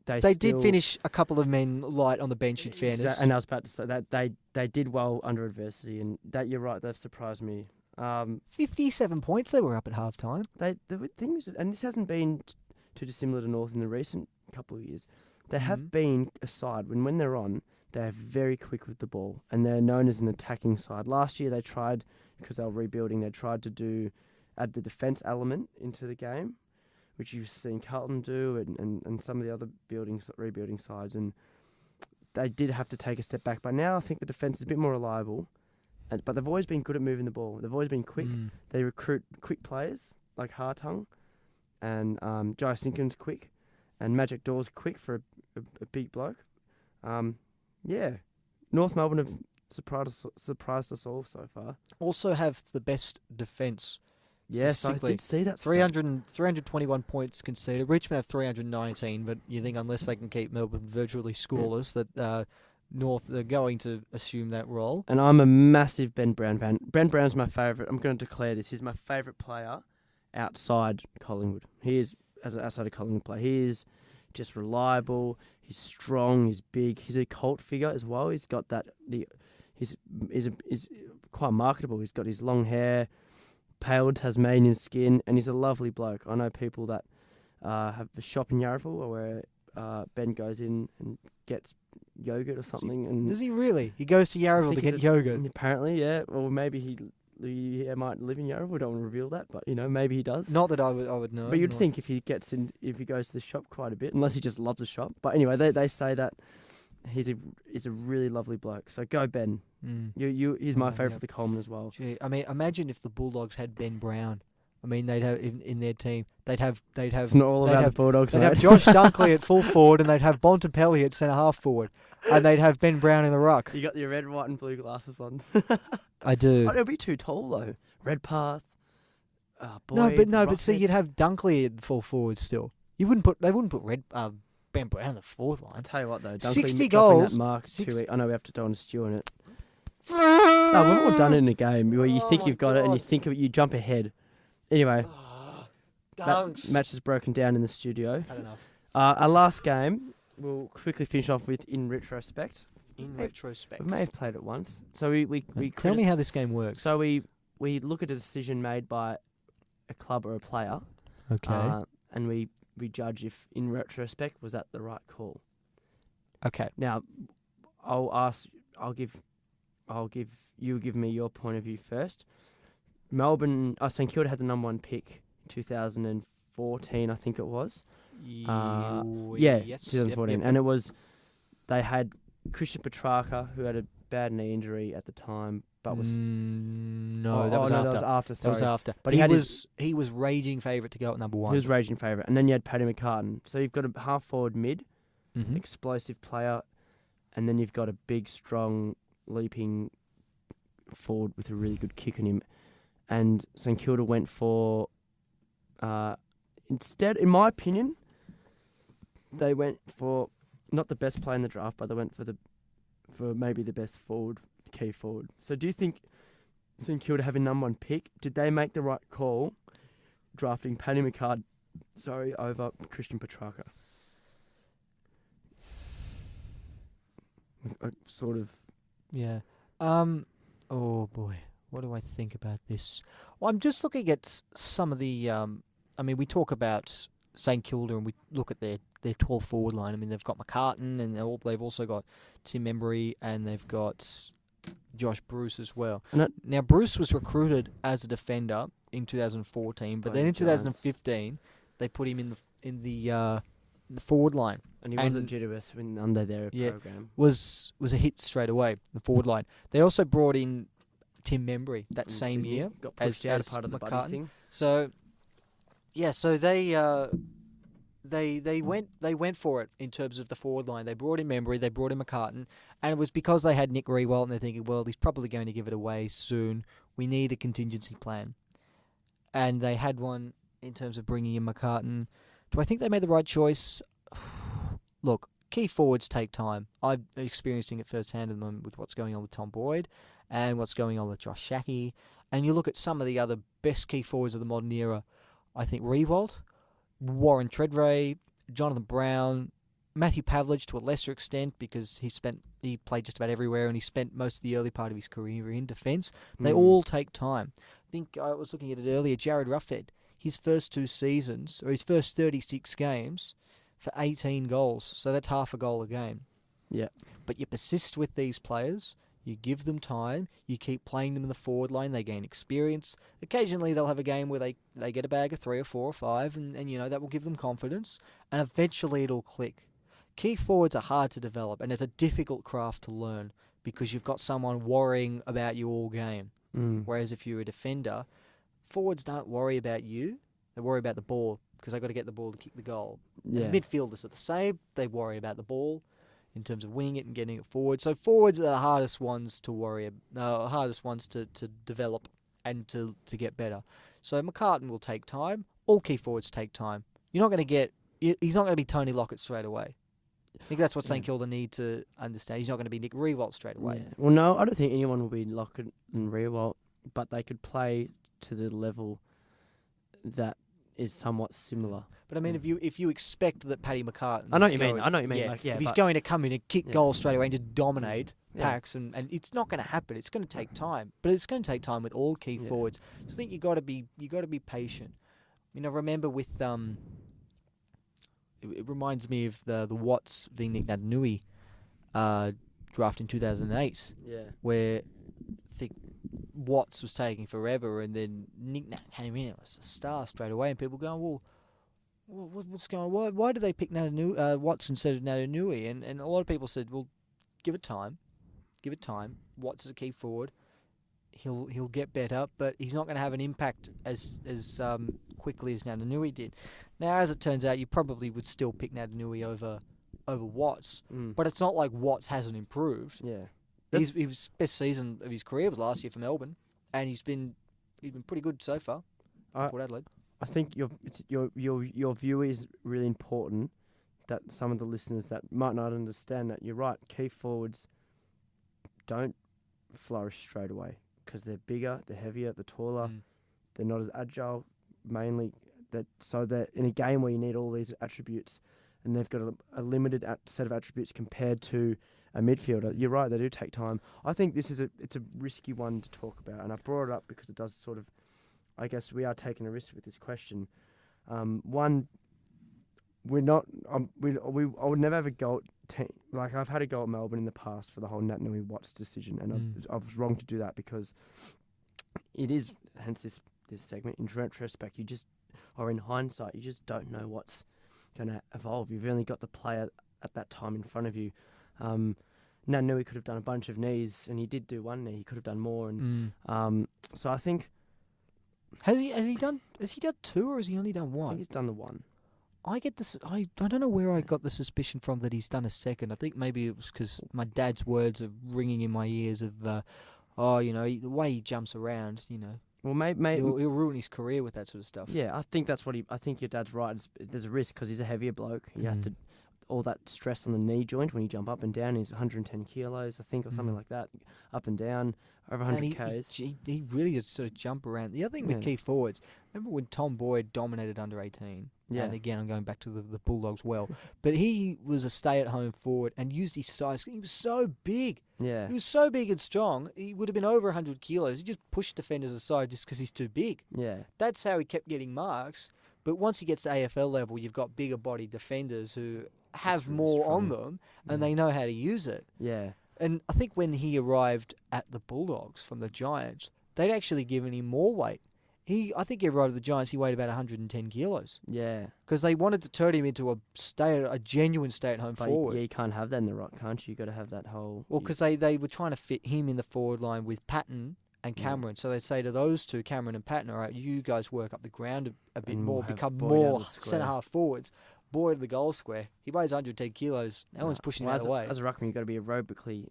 They did finish a couple of men light on the bench, in fairness. And I was about to say that they did well under adversity, and that you're right, they've surprised me. 57 points they were up at half-time. The thing is, and this hasn't been too dissimilar to North in the recent couple of years, they have been a side, when they're on, they're very quick with the ball, and they're known as an attacking side. Last year they tried, because they were rebuilding, they tried to add the defence element into the game, which you've seen Carlton do, and some of the other rebuilding sides, and they did have to take a step back. But now I think the defence is a bit more reliable, but they've always been good at moving the ball. They've always been quick. They recruit quick players like Hartung, and Jai Sinkin's quick, and Magic Dawes quick for a big bloke. North Melbourne have surprised us all so far. Also have the best defence. Yes, I did see that. 321 points conceded. Richmond have 319, but you think unless they can keep Melbourne virtually scoreless, that North they're going to assume that role. And I'm a massive Ben Brown fan. Ben Brown's my favourite. I'm going to declare this. He's my favourite player outside Collingwood. He is, as an outside of Collingwood player, he is just reliable. He's strong. He's big. He's a cult figure as well. He's got that. He's quite marketable. He's got his long hair, pale Tasmanian skin, and he's a lovely bloke. I know people that have a shop in Yarraville where Ben goes in and gets yogurt or something. And does he really? He goes to Yarraville to get yogurt? Apparently, yeah. Or maybe he might live in Yarraville. I don't want to reveal that, but maybe he does. Not that I would know. But you'd think if he goes to the shop quite a bit, unless he just loves the shop. But anyway, they say that he's a really lovely bloke. So go Ben. He's my favourite for the Coleman as well. Gee, I mean, imagine if the Bulldogs had Ben Brown. I mean, they'd have in their team. They'd have. It's not all about the Bulldogs. They'd have Josh Dunkley at full forward, and they'd have Bontempelli at centre half forward, and they'd have Ben Brown in the ruck. You got your red, white, and blue glasses on. I do. Oh, it'll be too tall though. Redpath. Boyd, but see, you'd have Dunkley at full forward still. They wouldn't put Ben Brown in the fourth line. I tell you what though, Dunkley 60 goals. That mark 2 weeks. I know we have to do on a stew in it. No, we've all done it in a game where you think you've got it and you think you jump ahead. Anyway, match is broken down in the studio. Had enough. Our last game, we'll quickly finish off with in retrospect. We may have played it once. So we tell me how this game works. So we look at a decision made by a club or a player. Okay. And we judge if in retrospect was that the right call. Okay. Now, give me your point of view first. St Kilda had the number 1 pick in 2014, I think it was. Yes. 2014. Yep. And it was, they had Christian Petrarca, who had a bad knee injury at the time, but was... that was after. Sorry. That was after. But he was raging favourite to go at number 1. He was raging favourite. And then you had Paddy McCartan. So you've got a half-forward mid, mm-hmm. explosive player, and then you've got a big, strong, leaping forward with a really good kick on him. And St Kilda went for... instead, in my opinion, they went for not the best player in the draft, but they went for maybe the best key forward. So do you think St Kilda having number 1 pick, did they make the right call drafting Paddy McCard, over Christian Petrarca? Sort of. Yeah. Oh boy, what do I think about this? Well, I'm just looking at some of the. We talk about St Kilda and we look at their 12 forward line. I mean, they've got McCartan and they've also got Tim Embry and they've got Josh Bruce as well. Now, Bruce was recruited as a defender in 2014, but then in 2015 they put him in the forward line. And he wasn't due to us under their program. Was a hit straight away, the forward line. They also brought in Tim Embry that same year. Got pushed out a part of the buddy thing. So, yeah, so they went for it in terms of the forward line. They brought in Embry, they brought in McCartan, and it was because they had Nick Riewoldt and they're thinking, well, he's probably going to give it away soon. We need a contingency plan. And they had one in terms of bringing in McCartan. Do I think they made the right choice? Look, key forwards take time. I'm experiencing it firsthand at the moment with what's going on with Tom Boyd and what's going on with Josh Shackey. And you look at some of the other best key forwards of the modern era. I think Riewoldt, Warren Treadray, Jonathan Brown, Matthew Pavlich to a lesser extent because he played just about everywhere and he spent most of the early part of his career in defence. They all take time. I think I was looking at it earlier, Jared Ruffhead, his first 2 seasons, or his first 36 games, for 18 goals. So that's half a goal a game. Yeah. But you persist with these players. You give them time. You keep playing them in the forward line. They gain experience. Occasionally, they'll have a game where they get a bag of 3 or 4 or 5, and that will give them confidence. And eventually, it'll click. Key forwards are hard to develop, and it's a difficult craft to learn because you've got someone worrying about you all game. Whereas if you're a defender, forwards don't worry about you. They worry about the ball because they've got to get the ball to kick the goal. Yeah. And midfielders are the same. They worry about the ball in terms of winning it and getting it forward. So forwards are the hardest ones to hardest ones to develop and to get better. So McCartan will take time. All key forwards take time. He's not going to be Tony Lockett straight away. I think that's what St Kilda need to understand. He's not going to be Nick Riewoldt straight away. Yeah. Well, no, I don't think anyone will be Lockett and Riewoldt, but they could play to the level that is somewhat similar. But I mean, if you expect that Paddy McCartan, I know what you mean. Yeah, Like, yeah, if he's going to come in and kick goals straight away and just dominate Yeah. packs, and it's not going to happen. It's going to take time, but it's going to take time with all key forwards. So I think you got to be patient. I remember with it reminds me of the Watts v Nick Natanui draft in 2008. Yeah. Where I think Watts was taking forever, and then Nick Nat came in. It was a star straight away, and people going, well, what's going on? Why do they pick Watts instead of Natanui? And a lot of people said, well, give it time. Give it time. Watts is a key forward. He'll get better, but he's not going to have an impact as quickly as Natanui did. Now, as it turns out, you probably would still pick Natanui over Watts, but it's not like Watts hasn't improved. Yeah. His best season of his career was last year for Melbourne, and he's been pretty good so far. Port Adelaide. I think your view is really important. That some of the listeners that might not understand that, you're right. Key forwards don't flourish straight away because they're bigger, they're heavier, they're taller, they're not as agile. Mainly so that in a game where you need all these attributes, and they've got a limited set of attributes compared to a midfielder. You're right, they do take time. I think it's a risky one to talk about, and I brought it up because it does sort of, I guess we are taking a risk with this question. One, we're not, I would never have a go at like I've had a go at Melbourne in the past for the whole Natanui Watts decision, and I was wrong to do that because it is, hence this segment, in retrospect, or in hindsight, you just don't know what's going to evolve. You've only got the player at that time in front of you. Natanui could have done a bunch of knees, and he did do one knee. He could have done more, and so I think has he done 2 or has he only done 1? I think he's done the 1. I get this. I don't know where I got the suspicion from that he's done a second. I think maybe it was because my dad's words are ringing in my ears of, the way he jumps around, Well, maybe he'll ruin his career with that sort of stuff. Yeah, I think that's what I think your dad's right. There's a risk because he's a heavier bloke. He has to, all that stress on the knee joint when you jump up and down. He's 110 kilos, I think, or something like that, up and down, over 100 Ks. He really does sort of jump around. The other thing with key forwards, remember when Tom Boyd dominated under 18? Yeah. And again, I'm going back to the Bulldogs but he was a stay-at-home forward and used his size. He was so big. Yeah. He was so big and strong. He would have been over 100 kilos. He just pushed defenders aside just because he's too big. Yeah. That's how he kept getting marks. But once he gets to AFL level, you've got bigger body defenders who have really more strong on them and they know how to use it. Yeah. And I think when he arrived at the Bulldogs from the Giants, they'd actually given him more weight. I think he arrived at the Giants, he weighed about 110 kilos. Yeah. Because they wanted to turn him into a genuine stay-at-home forward. Yeah, you can't have that in the rock, can't you? You've got to have that whole... Well, because they were trying to fit him in the forward line with Patton and Cameron. So they say to those two, Cameron and Patton, all right, you guys work up the ground a bit more, become more centre-half forwards. Boyd the goal square. He weighs 110 kilos. No one's pushing him out of the way. As a ruckman, you've got to be aerobically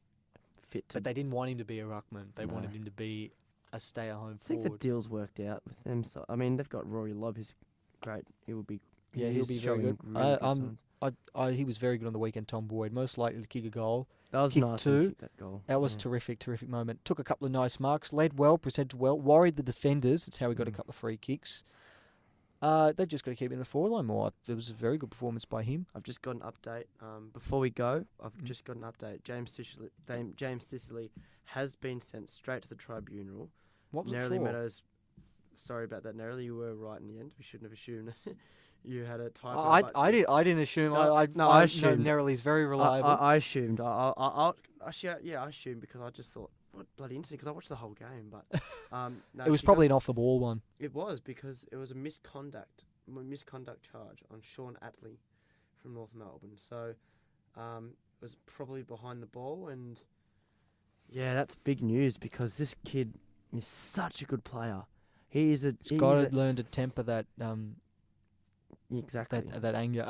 fit. But they didn't want him to be a ruckman. They wanted him to be a stay-at-home forward. I think the deal's worked out with them. So I mean, they've got Rory Lobb, who's great. He will be. Yeah, he'll be very good. He was very good on the weekend. Tom Boyd, most likely to kick a goal. That was nice. Two. That goal. That was terrific moment. Took a couple of nice marks. Led well, presented well. Worried the defenders. That's how he got a couple of free kicks. They've just got to keep in the forward line more. There was a very good performance by him. I've just got an update. Before we go, I've just got an update. James Sicily has been sent straight to the tribunal. What was Narrowly it for? Meadows. Sorry about that, Narrowly. You were right in the end. We shouldn't have assumed you had a typo. I didn't assume. I assumed. Narrowly's very reliable. I assumed. actually, I assumed because I just thought, what bloody incident? Because I watched the whole game, but no, It was probably an off-the-ball one. It was because it was a misconduct charge on Sean Atley from North Melbourne. So it was probably behind the ball, and yeah, that's big news because this kid is such a good player. He's got to learn to temper that exactly that anger.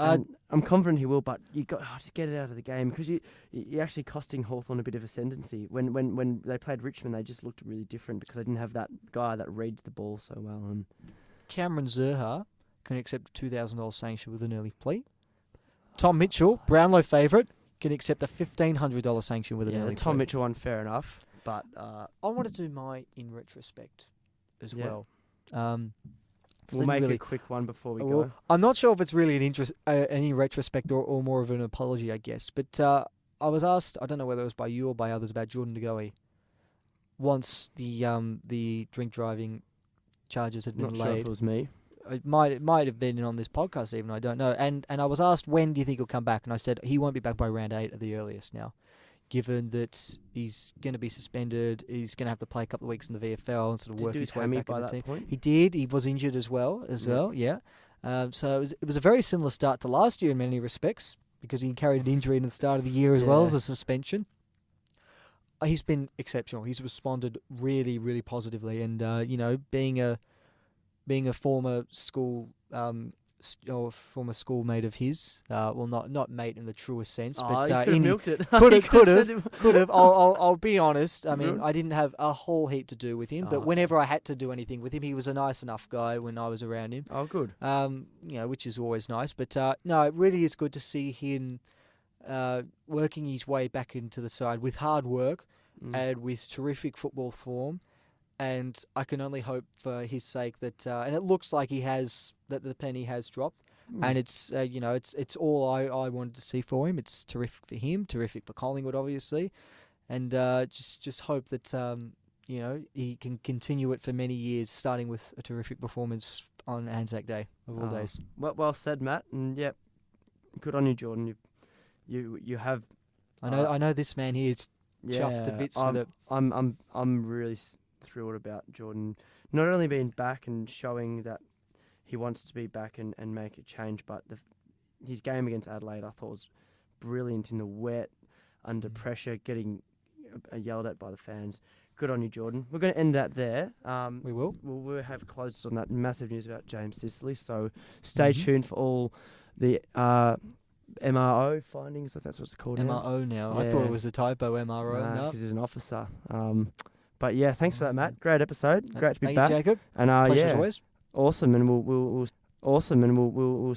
I'm confident he will, but you got just get it out of the game because you're actually costing Hawthorn a bit of ascendancy. When they played Richmond, they just looked really different because they didn't have that guy that reads the ball so well. And Cameron Zurha can accept a $2,000 sanction with an early plea. Tom Mitchell, Brownlow favourite, can accept a $1,500 sanction with an early plea. Tom Mitchell one, fair enough, but I want to do my in retrospect as well. We'll make a quick one before we go. I'm not sure if it's really any retrospect or more of an apology, I guess. But I was asked, I don't know whether it was by you or by others, about Jordan De Goey. Once the drink driving charges had been laid. Not sure if it was me. It might have been on this podcast even, I don't know. And I was asked, when do you think he'll come back? And I said he won't be back by round 8 at the earliest now, given that he's going to be suspended. He's going to have to play a couple of weeks in the VFL and sort of work his way back in the team. Point? He did. He was injured as well. Yeah. So it was a very similar start to last year in many respects because he carried an injury in the start of the year as well as a suspension. He's been exceptional. He's responded really, really positively. And, being a former school or former schoolmate of his, not mate in the truest sense, but he could have milked it. Could have. I'll be honest. I mean, I didn't have a whole heap to do with him, but whenever I had to do anything with him, he was a nice enough guy when I was around him. Oh, good. Which is always nice. But no, it really is good to see him working his way back into the side with hard work and with terrific football form. And I can only hope for his sake that, and it looks like that the penny has dropped, and it's all I wanted to see for him. It's terrific for him, terrific for Collingwood, obviously, and just hope that he can continue it for many years, starting with a terrific performance on Anzac Day of all days. Well said, Matt, and yep, good on you, Jordan. You have. I know this man here is chuffed to bits with it. I'm really thrilled about Jordan not only being back and showing that he wants to be back and make a change, but his game against Adelaide I thought was brilliant in the wet, under pressure, getting yelled at by the fans. Good on you, Jordan. We're going to end that there. We will. We'll have closed on that massive news about James Sicily, so stay tuned for all the MRO findings, if that's what it's called. MRO now. Yeah. I thought it was a typo, MRO. No, because he's an officer. But yeah, thanks for that, Matt. Great episode. Great to be back. Thank you, Jacob. And pleasure as always. Awesome, and we'll